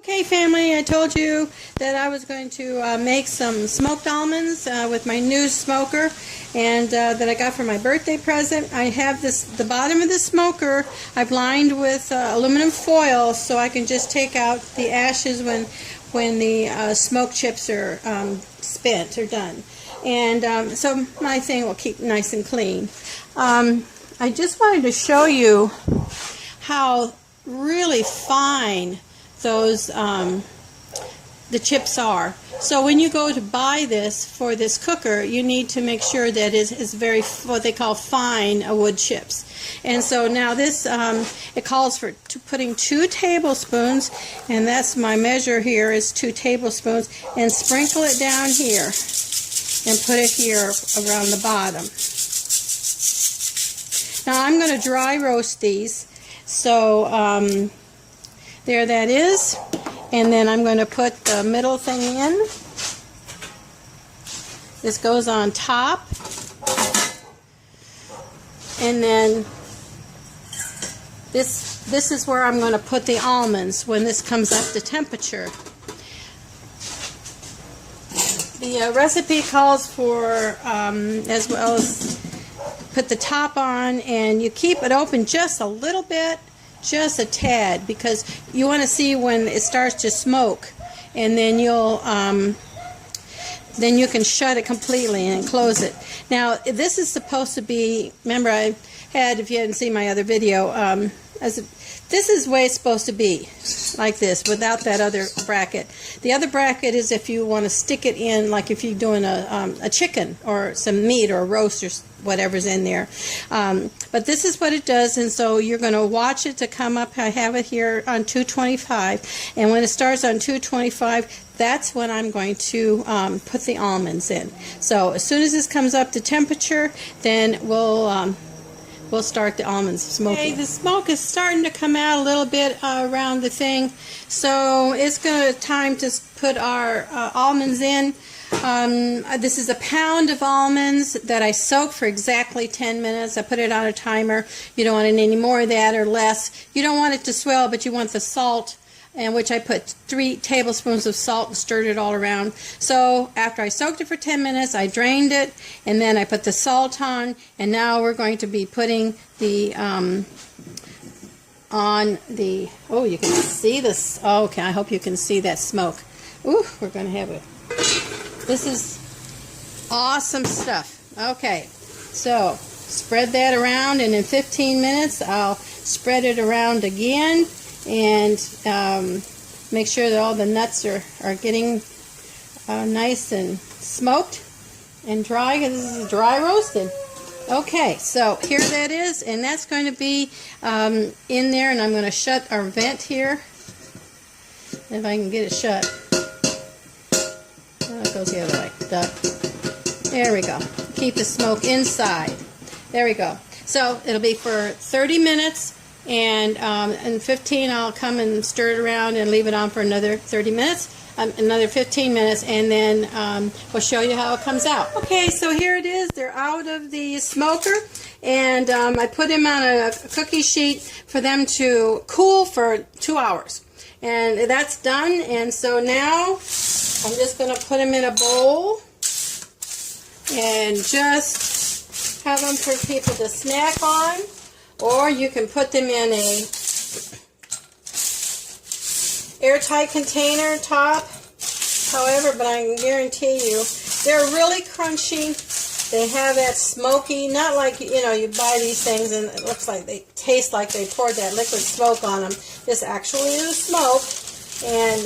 Okay, family, I told you that I was going to make some smoked almonds with my new smoker, and that I got for my birthday present. I have the bottom of the smoker I've lined with aluminum foil so I can just take out the ashes when the smoke chips are spent or done. And so my thing will keep nice and clean. I just wanted to show you how really fine those the chips are. So when you go to buy this for this cooker, you need to make sure that it is very what they call fine wood chips. And so now this it calls for putting 2 tablespoons, and that's my measure here is 2 tablespoons, and sprinkle it down here and put it here around the bottom. Now I'm going to dry roast these, so there that is, and then I'm going to put the middle thing in. This goes on top, and then this is where I'm going to put the almonds when this comes up to temperature. The recipe calls for as well as put the top on, and you keep it open just a little bit, just a tad, because you want to see when it starts to smoke, and then then you can shut it completely and close it. Now this is supposed to be, remember I had, if you hadn't seen my other video, this is the way it's supposed to be, like this, without that other bracket. The other bracket is if you want to stick it in, like if you're doing a chicken or some meat or a roast or whatever's in there. But this is what it does, and so you're going to watch it to come up. I have it here on 225, and when it starts on 225, that's when I'm going to put the almonds in. So as soon as this comes up to temperature, then we'll start the almonds smoking. Okay, the smoke is starting to come out a little bit around the thing, so it's time to put our almonds in. This is a pound of almonds that I soaked for exactly 10 minutes. I put it on a timer. You don't want any more of that or less. You don't want it to swell, but you want the salt, in which I put 3 tablespoons of salt and stirred it all around. So after I soaked it for 10 minutes, I drained it, and then I put the salt on, and now we're going to be putting the on the, oh, you can see this. Oh, okay, I hope you can see that smoke. Ooh, we're going to have it. This is awesome stuff. Okay, so spread that around, and in 15 minutes I'll spread it around again and make sure that all the nuts are getting nice and smoked and dry, because this is dry roasted. Okay, so here that is, and that's going to be in there, and I'm going to shut our vent here, if I can get it shut. Oh, it goes the other way. Duh. There we go. Keep the smoke inside. There we go. So it'll be for 30 minutes, and in 15 I'll come and stir it around and leave it on for another 30 minutes, another 15 minutes, and then we'll show you how it comes out. Okay, so here it is. They're out of the smoker, and I put them on a cookie sheet for them to cool for 2 hours. And that's done, and so now I'm just going to put them in a bowl and just have them for people to snack on, or you can put them in a airtight container top, however, but I can guarantee you they're really crunchy. They have that smoky, not like, you know, you buy these things and it looks like they taste like they poured that liquid smoke on them. This actually is smoke, and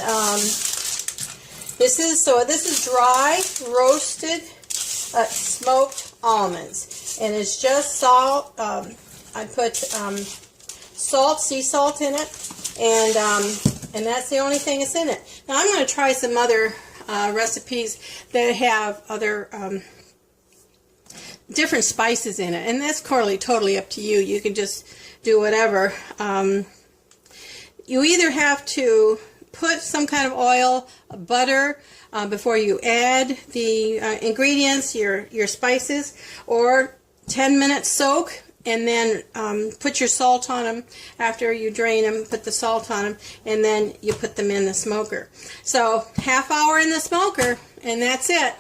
this is dry roasted smoked almonds, and it's just salt. I put salt, sea salt in it, and that's the only thing that's in it. Now I'm going to try some other recipes that have other different spices in it, and that's totally up to you. You can just do whatever. You either have to put some kind of oil, butter, before you add the ingredients, your spices, or 10-minute soak, and then put your salt on them. After you drain them, put the salt on them, and then you put them in the smoker. So half hour in the smoker, and that's it.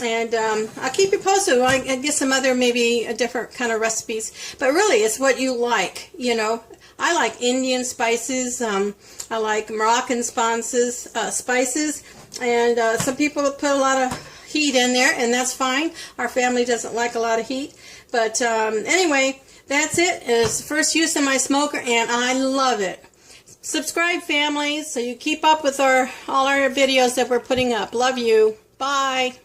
And I'll keep you posted. I get some other, maybe a different kind of recipes. But really, it's what you like, you know. I like Indian spices. I like Moroccan spices. And some people put a lot of heat in there, and that's fine. Our family doesn't like a lot of heat. But anyway, that's it. It's the first use of my smoker, and I love it. Subscribe, family, so you keep up with all our videos that we're putting up. Love you. Bye.